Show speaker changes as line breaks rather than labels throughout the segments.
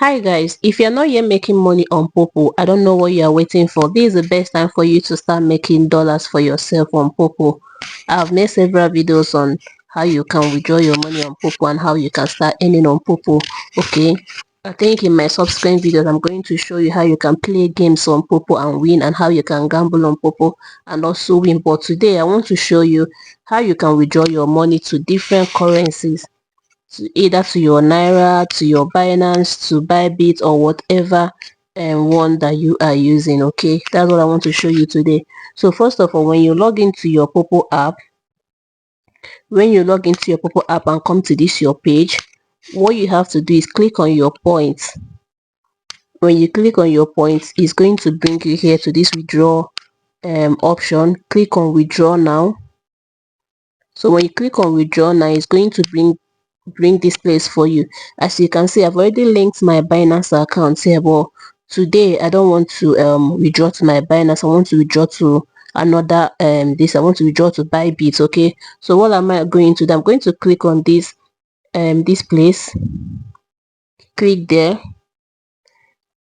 Hi guys, if you're not yet making money on Poppo, I don't know what you are waiting for. This is the best time for you to start making dollars for yourself on Poppo. I've made several videos on how you can withdraw your money on Poppo and how you can start earning on Poppo. Okay, I think in my subsequent videos I'm going to show you how you can play games on Poppo and win, and how you can gamble on Poppo and also win. But today I want to show you how you can withdraw your money to different currencies, either to your naira, to your Binance, to Bybit, or whatever one that you are using. Okay, that's what I want to show you today. So first of all, when you log into your Poppo app, and come to this your page, what you have to do is click on your points. When you click on your points, it's going to bring you here to this withdraw option. Click on withdraw now. So when you click on withdraw now, it's going to bring this place for you. As you can see, I've already linked my Binance account here, but today I don't want to withdraw to my Binance. I want to withdraw to another I want to withdraw to Bybit. Okay, so what am I going to do? I'm going to click on this place, click there,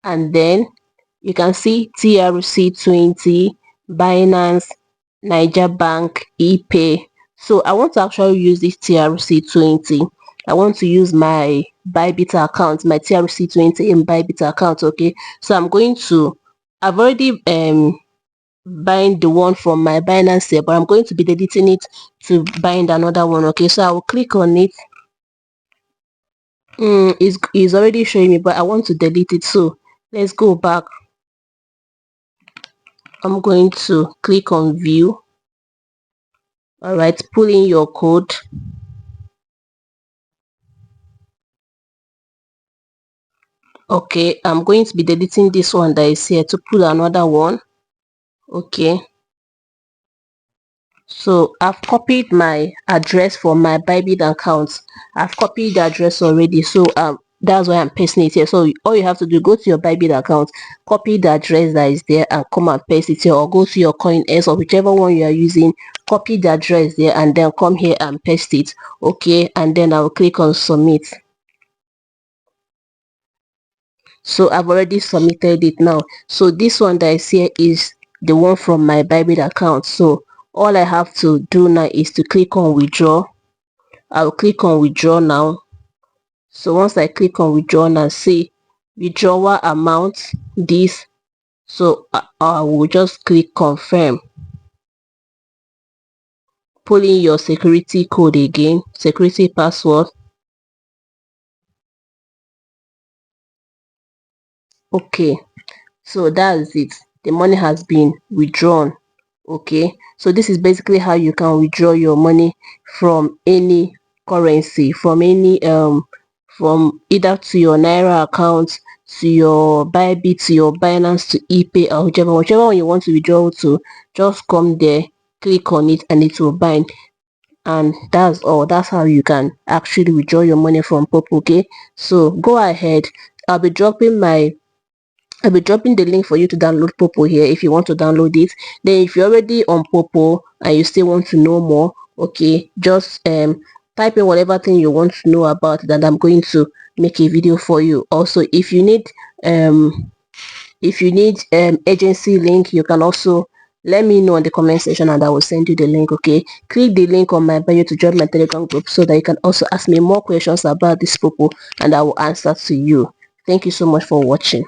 and then you can see TRC20, Binance, Niger Bank, ePay. So I want to actually use this TRC20. I want to use my Bybit account, my TRC20 in Bybit account. Okay, so I've already bind the one from my Binance here, but I'm going to be deleting it to bind another one. Okay, so I will click on it. It's already showing me, but I want to delete it, so let's go back. I'm going to click on view. All right, pull in your code. Okay, I'm going to be deleting this one that is here to pull another one. Okay, so I've copied my address for my Bybit account. I've copied the address already, so that's why I'm pasting it here. So all you have to do, go to your Bybit account, copy the address that is there, and come and paste it here, or go to your CoinS or whichever one you are using, copy the address there, and then come here and paste it. Okay, and then I will click on submit. So I've already submitted it now. So this one that is here is the one from my Bybit account. So all I have to do now is to click on withdraw. I'll click on withdraw now. So once I click on withdraw now, see withdrawal amount this. So I will just click confirm. Pull in your security code again, security password. Okay, so that's it. The money has been withdrawn. Okay, so this is basically how you can withdraw your money from any currency, from any from either to your naira account, to your Bybit, to your Binance, to ePay, or whichever one you want to withdraw to. Just come there, click on it, and it will bind. And that's all. That's how you can actually withdraw your money from Poppo. Okay, so go ahead. I'll be dropping the link for you to download Poppo here if you want to download it. Then if you're already on Poppo and you still want to know more, okay, just type in whatever thing you want to know about it, and I'm going to make a video for you. Also, if you need agency link, you can also let me know in the comment section and I will send you the link. Okay, click the link on my bio to join my Telegram group so that you can also ask me more questions about this Poppo and I will answer to you. Thank you so much for watching.